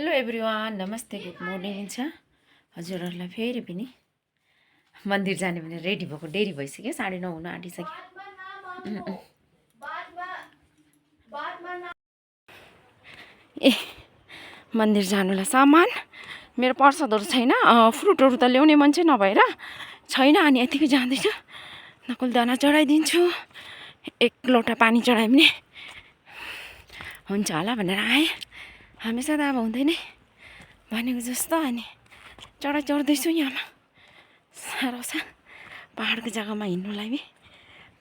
Hello everyone, नमस्ते, good morning छ हजुरहरूलाई। फेरि पनि मन्दिर जाने भने रेडी भएको डेरी भइसक्यो, 9:30 हुन आँटिसक्यो। ए मन्दिर जानुलाई सामान मेरो पर्सदहरू छैन, फ्रुटहरू त ल्याउने मान्छे नभएर छैन। अनि यतिकै जाँदैछु, नकुल दाना चढाइदिन्छु। एक लोटा पानी चढायो भने हुन्छ होला भनेर आएँ। हमेसा त अब हुँदैन भनेको जस्तो। अनि चढ्दैछु। यहाँ साह्रो छ पहाडको जग्गामा हिँड्नुलाई पनि।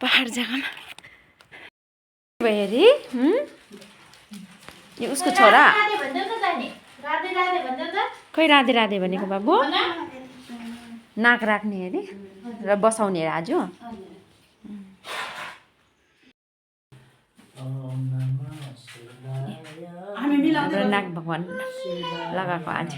पहाड जग्गामा हेरी यो उसको छोरा खै राधे राधे भनेको बाबु। नाक राख्ने अरे र बसाउने अरे आज। नाग भगवान लगाएको आज।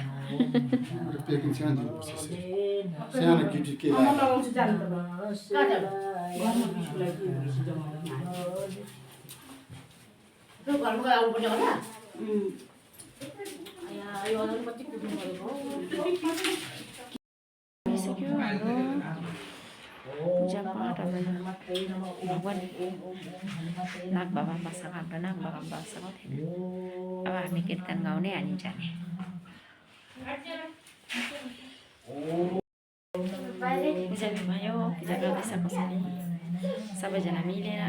पूजा पाठ भगवान नाग बाबा बसाएको, हाम्रो नाग बाबा बसाएको थिएन। अब हामी कीर्तन गाउने हामी जाने। पूजा भयो, पूजा गर्दैछ कसैले, सबैजना मिलेर।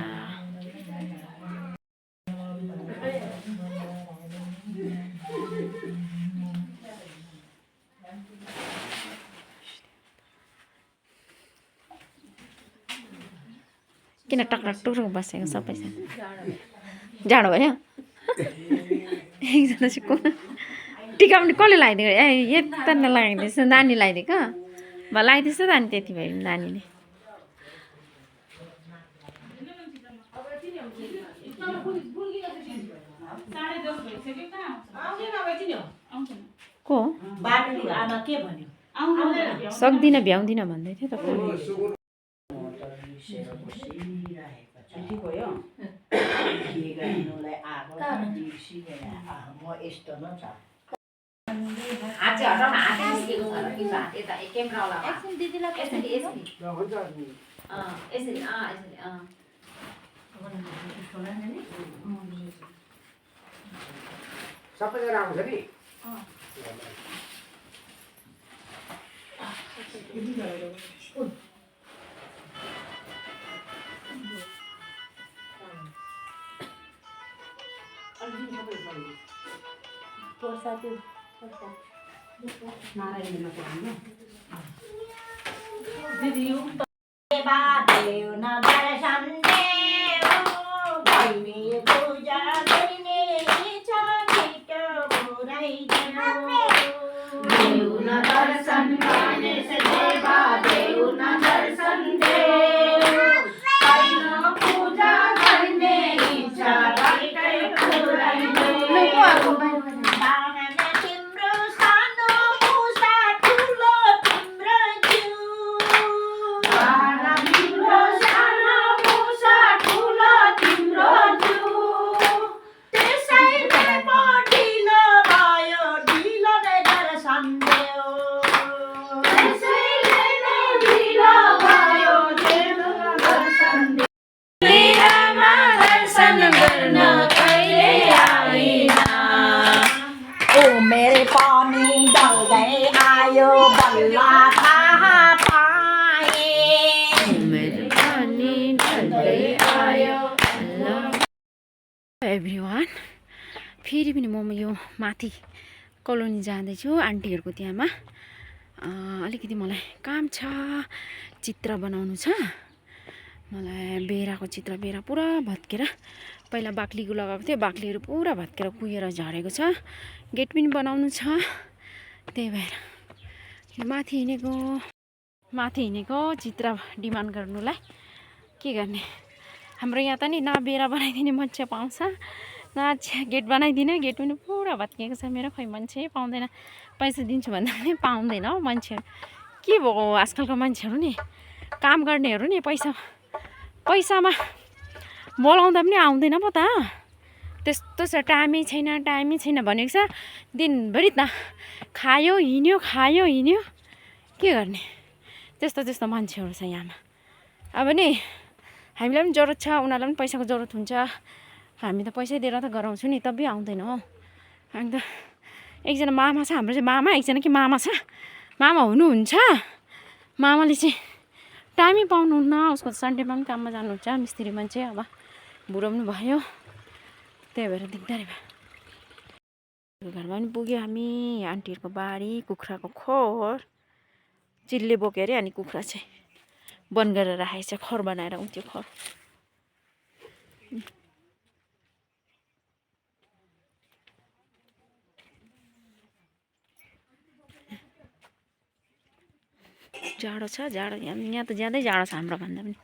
किन टक्टक टुक्टुक बसेको सबैजना? जाडो भयो। एकजना चाहिँ टिका पनि कसले लगाइदिएको? यता लगाइदिएछ, नानी लगाइदिएको भए लगाइदिएछ त। अनि त्यति भयो नानीले। को सक्दिनँ भ्याउँदिनँ भन्दै थियो त। सबैजना आउँछ नि। मेरे पानी डल गए आयो बल्ला थाहा पाए। मेरे पानी डल गए आयो बल्ला। एभ्रिवान, फेरि पनि म यो माथि कोलोनी जाँदैछु आन्टीहरूको त्यहाँमा। अलिकति मलाई काम छ, चित्र बनाउनु छ मलाई। बेराको चित्र, बेरा पुरा भत्केर, पहिला बाक्लीको लगाएको थियो, बाक्लीहरू पुरा भत्केर कुहिएर झरेको छ। गेट पनि बनाउनु छ, त्यही भएर माथि हिँडेको चित्र डिमान्ड गर्नुलाई। के गर्ने, हाम्रो यहाँ त नि न बेरा बनाइदिने मान्छे पाउँछ, न गेट बनाइदिने। गेट पनि पुरा भत्किएको छ मेरो। खै मान्छे पाउँदैन, पैसा दिन्छु भन्दा पनि पाउँदैन हौ मान्छे। के भएको आजकलको मान्छेहरू नि, काम गर्नेहरू नि पैसामा बोलाउँदा पनि आउँदैन पो त। त्यस्तो छ, टाइमै छैन भनेको छ। दिनभरि त खायो हिँड्यो के गर्ने, त्यस्तो मान्छेहरू छ यहाँमा। अब नि हामीलाई पनि जरुरत छ, उनीहरूलाई पनि पैसाको जरुरत हुन्छ। हामी त पैसै दिएर त गराउँछु नि, तबै आउँदैन हो। अन्त एकजना मामा छ हाम्रो चाहिँ, मामा एकजना कि मामा छ, मामा हुनुहुन्छ। मामाले चाहिँ टाइमै पाउनुहुन्न, उसको सन्डेमा पनि काममा जानुहुन्छ, मिस्त्री मान्छे। अब बुढो पनि भयो, त्यही भएर दिगदारी भयो। घरमा पनि पुग्यो हामी। आन्टीहरूको बारी, कुखुराको खोर, चिल्ले बोक्यो अरे। अनि कुखुरा चाहिँ बन्द गरेर राखेको छ, खोर बनाएर त्यो खोर। जाडो छ, यहाँ त ज्यादै जाडो छ हाम्रो भन्दा पनि।